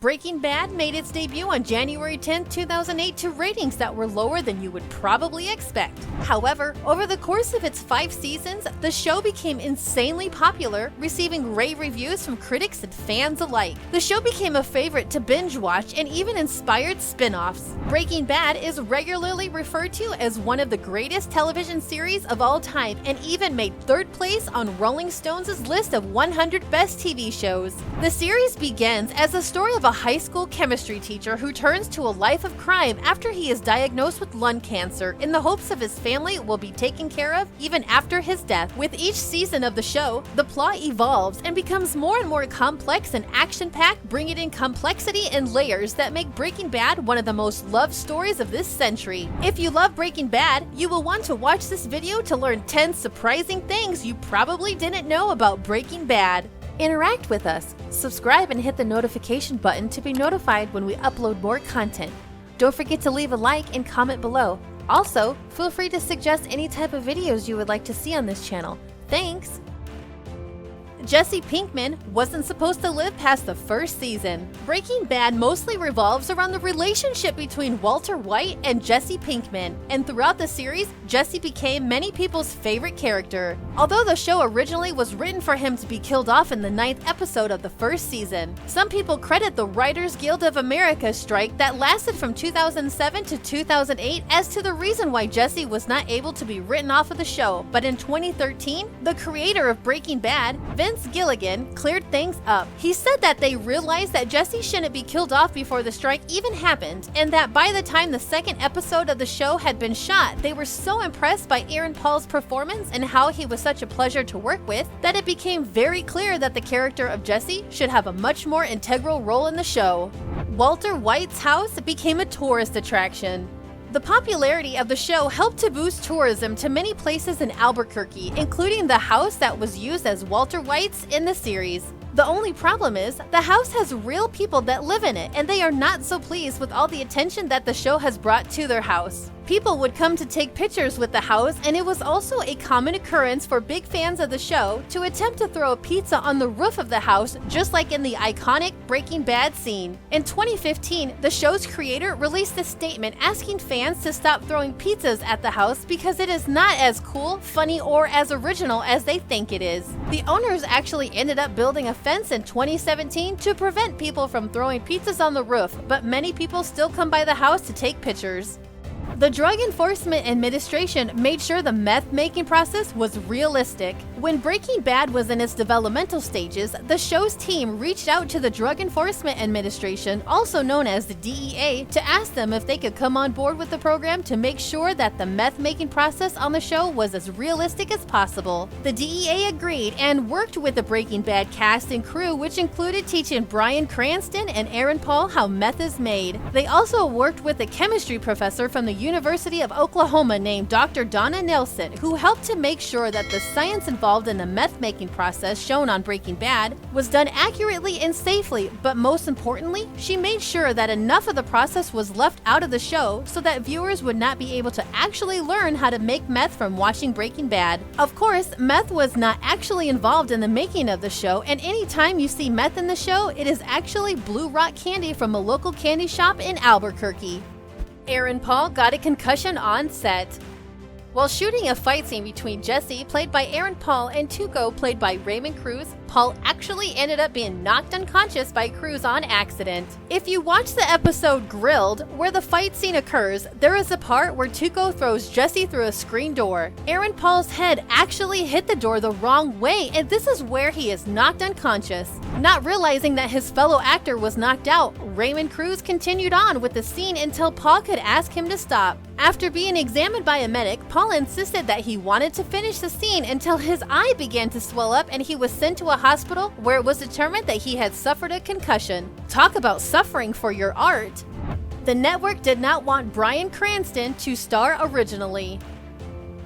Breaking Bad made its debut on January 10, 2008 to ratings that were lower than you would probably expect. However, over the course of its 5 seasons, the show became insanely popular, receiving rave reviews from critics and fans alike. The show became a favorite to binge watch and even inspired spin-offs. Breaking Bad is regularly referred to as one of the greatest television series of all time and even made 3rd place on Rolling Stone's list of 100 best TV shows. The series begins as a story of a high school chemistry teacher who turns to a life of crime after he is diagnosed with lung cancer in the hopes of his family will be taken care of even after his death. With each season of the show, the plot evolves and becomes more and more complex and action-packed, bringing in complexity and layers that make Breaking Bad one of the most loved stories of this century. If you love Breaking Bad, you will want to watch this video to learn 10 surprising things you probably didn't know about Breaking Bad. Interact with us. Subscribe and hit the notification button to be notified when we upload more content. Don't forget to leave a like and comment below. Also, feel free to suggest any type of videos you would like to see on this channel. Thanks! Jesse Pinkman wasn't supposed to live past the 1st season. Breaking Bad mostly revolves around the relationship between Walter White and Jesse Pinkman, and throughout the series, Jesse became many people's favorite character. Although the show originally was written for him to be killed off in the 9th episode of the 1st season, some people credit the Writers Guild of America strike that lasted from 2007 to 2008 as to the reason why Jesse was not able to be written off of the show. But in 2013, the creator of Breaking Bad, Vince Gilligan, cleared things up. He said that they realized that Jesse shouldn't be killed off before the strike even happened, and that by the time the 2nd episode of the show had been shot, they were so impressed by Aaron Paul's performance and how he was such a pleasure to work with, that it became very clear that the character of Jesse should have a much more integral role in the show. Walter White's house became a tourist attraction. The popularity of the show helped to boost tourism to many places in Albuquerque, including the house that was used as Walter White's in the series. The only problem is, the house has real people that live in it, and they are not so pleased with all the attention that the show has brought to their house. People would come to take pictures with the house, and it was also a common occurrence for big fans of the show to attempt to throw a pizza on the roof of the house, just like in the iconic Breaking Bad scene. In 2015, the show's creator released a statement asking fans to stop throwing pizzas at the house because it is not as cool, funny, or as original as they think it is. The owners actually ended up building a fence in 2017 to prevent people from throwing pizzas on the roof, but many people still come by the house to take pictures. The Drug Enforcement Administration made sure the meth-making process was realistic. When Breaking Bad was in its developmental stages, the show's team reached out to the Drug Enforcement Administration, also known as the DEA, to ask them if they could come on board with the program to make sure that the meth-making process on the show was as realistic as possible. The DEA agreed and worked with the Breaking Bad cast and crew, which included teaching Bryan Cranston and Aaron Paul how meth is made. They also worked with a chemistry professor from the University of Oklahoma named Dr. Donna Nelson, who helped to make sure that the science involved in the meth-making process shown on Breaking Bad was done accurately and safely, but most importantly, she made sure that enough of the process was left out of the show so that viewers would not be able to actually learn how to make meth from watching Breaking Bad. Of course, meth was not actually involved in the making of the show, and anytime you see meth in the show, it is actually Blue Rock candy from a local candy shop in Albuquerque. Aaron Paul got a concussion on set. While shooting a fight scene between Jesse, played by Aaron Paul, and Tuco, played by Raymond Cruz, Paul actually ended up being knocked unconscious by Cruz on accident. If you watch the episode Grilled, where the fight scene occurs, there is a part where Tuco throws Jesse through a screen door. Aaron Paul's head actually hit the door the wrong way, and this is where he is knocked unconscious. Not realizing that his fellow actor was knocked out, Raymond Cruz continued on with the scene until Paul could ask him to stop. After being examined by a medic, Paul insisted that he wanted to finish the scene until his eye began to swell up and he was sent to a hospital where it was determined that he had suffered a concussion. Talk about suffering for your art! The network did not want Bryan Cranston to star originally.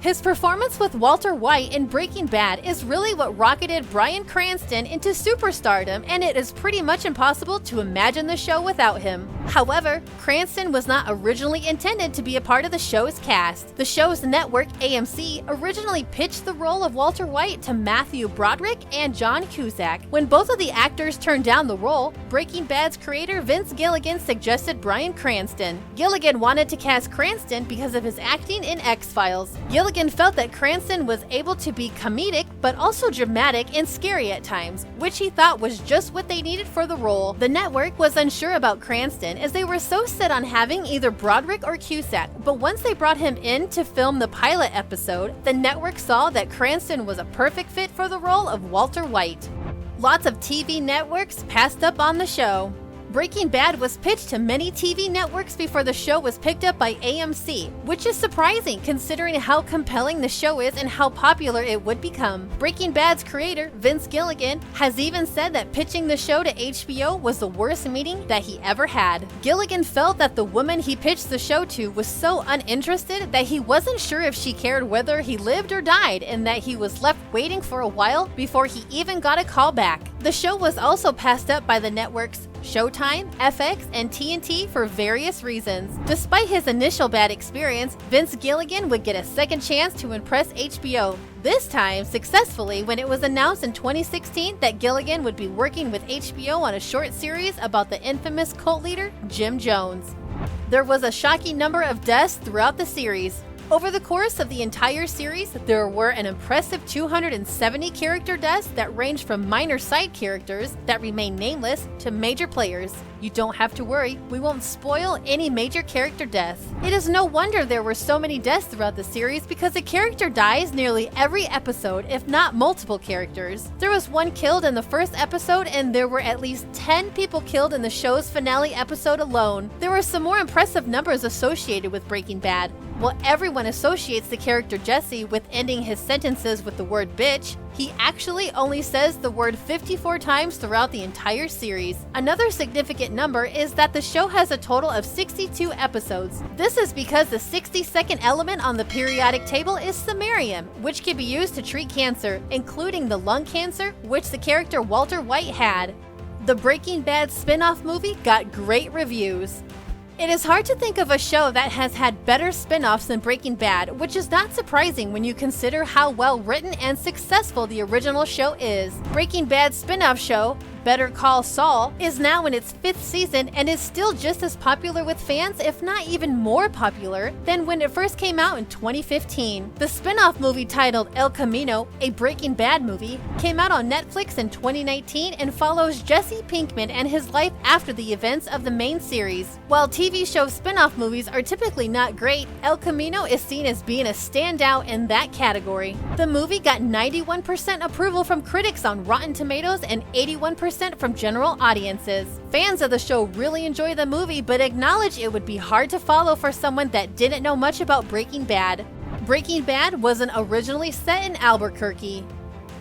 His performance with Walter White in Breaking Bad is really what rocketed Bryan Cranston into superstardom, and it is pretty much impossible to imagine the show without him. However, Cranston was not originally intended to be a part of the show's cast. The show's network, AMC, originally pitched the role of Walter White to Matthew Broderick and John Cusack. When both of the actors turned down the role, Breaking Bad's creator Vince Gilligan suggested Bryan Cranston. Gilligan wanted to cast Cranston because of his acting in X-Files. Gilligan felt that Cranston was able to be comedic but also dramatic and scary at times, which he thought was just what they needed for the role. The network was unsure about Cranston as they were so set on having either Broderick or Cusack, but once they brought him in to film the pilot episode, the network saw that Cranston was a perfect fit for the role of Walter White. Lots of TV networks passed up on the show. Breaking Bad was pitched to many TV networks before the show was picked up by AMC, which is surprising considering how compelling the show is and how popular it would become. Breaking Bad's creator, Vince Gilligan, has even said that pitching the show to HBO was the worst meeting that he ever had. Gilligan felt that the woman he pitched the show to was so uninterested that he wasn't sure if she cared whether he lived or died, and that he was left waiting for a while before he even got a call back. The show was also passed up by the networks Showtime, FX, and TNT for various reasons. Despite his initial bad experience, Vince Gilligan would get a second chance to impress HBO, this time successfully when it was announced in 2016 that Gilligan would be working with HBO on a short series about the infamous cult leader, Jim Jones. There was a shocking number of deaths throughout the series. Over the course of the entire series, there were an impressive 270 character deaths that range from minor side characters that remain nameless to major players. You don't have to worry, we won't spoil any major character deaths. It is no wonder there were so many deaths throughout the series because a character dies nearly every episode, if not multiple characters. There was one killed in the first episode, and there were at least 10 people killed in the show's finale episode alone. There were some more impressive numbers associated with Breaking Bad. While everyone associates the character Jesse with ending his sentences with the word bitch, he actually only says the word 54 times throughout the entire series. Another significant number is that the show has a total of 62 episodes. This is because the 62nd element on the periodic table is samarium, which can be used to treat cancer, including the lung cancer, which the character Walter White had. The Breaking Bad spin-off movie got great reviews. It is hard to think of a show that has had better spin-offs than Breaking Bad, which is not surprising when you consider how well written and successful the original show is. Breaking Bad's spin-off show, Better Call Saul, is now in its 5th season and is still just as popular with fans, if not even more popular, than when it first came out in 2015. The spin-off movie titled El Camino, a Breaking Bad movie, came out on Netflix in 2019 and follows Jesse Pinkman and his life after the events of the main series. While TV show spin-off movies are typically not great, El Camino is seen as being a standout in that category. The movie got 91% approval from critics on Rotten Tomatoes and 81% from general audiences. Fans of the show really enjoy the movie, but acknowledge it would be hard to follow for someone that didn't know much about Breaking Bad. Breaking Bad wasn't originally set in Albuquerque.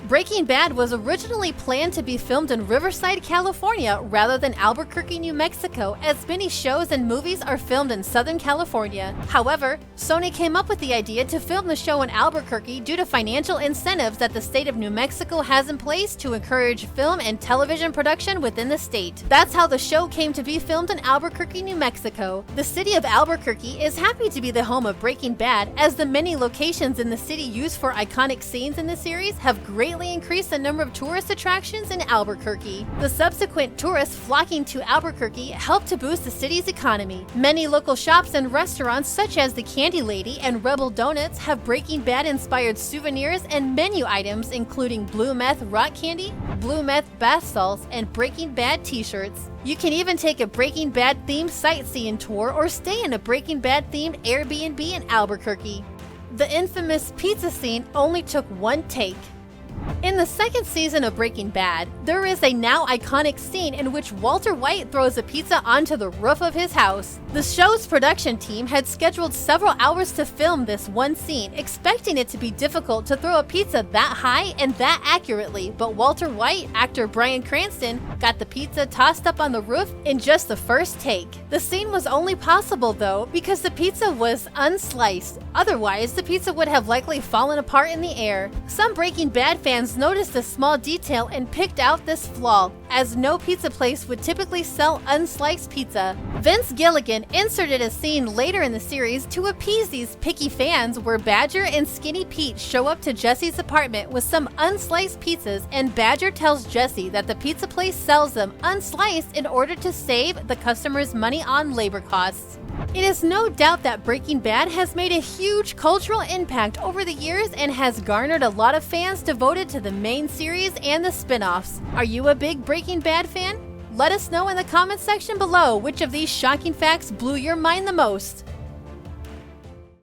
Breaking Bad was originally planned to be filmed in Riverside, California, rather than Albuquerque, New Mexico, as many shows and movies are filmed in Southern California. However, Sony came up with the idea to film the show in Albuquerque due to financial incentives that the state of New Mexico has in place to encourage film and television production within the state. That's how the show came to be filmed in Albuquerque, New Mexico. The city of Albuquerque is happy to be the home of Breaking Bad, as the many locations in the city used for iconic scenes in the series have greatly increased the number of tourist attractions in Albuquerque. The subsequent tourists flocking to Albuquerque helped to boost the city's economy. Many local shops and restaurants such as the Candy Lady and Rebel Donuts have Breaking Bad inspired souvenirs and menu items, including Blue Meth rock candy, Blue Meth bath salts, and Breaking Bad t-shirts. You can even take a Breaking Bad themed sightseeing tour or stay in a Breaking Bad themed Airbnb in Albuquerque. The infamous pizza scene only took one take. In the second season of Breaking Bad, there is a now iconic scene in which Walter White throws a pizza onto the roof of his house. The show's production team had scheduled several hours to film this one scene, expecting it to be difficult to throw a pizza that high and that accurately, but Walter White, actor Bryan Cranston, got the pizza tossed up on the roof in just the first take. The scene was only possible though because the pizza was unsliced. Otherwise, the pizza would have likely fallen apart in the air. Some Breaking Bad fans noticed a small detail and picked out this flaw, as no pizza place would typically sell unsliced pizza. Vince Gilligan inserted a scene later in the series to appease these picky fans where Badger and Skinny Pete show up to Jesse's apartment with some unsliced pizzas, and Badger tells Jesse that the pizza place sells them unsliced in order to save the customers money on labor costs. It is no doubt that Breaking Bad has made a huge cultural impact over the years and has garnered a lot of fans devoted to the main series and the spin-offs. Are you a big Breaking Bad fan? Let us know in the comments section below which of these shocking facts blew your mind the most.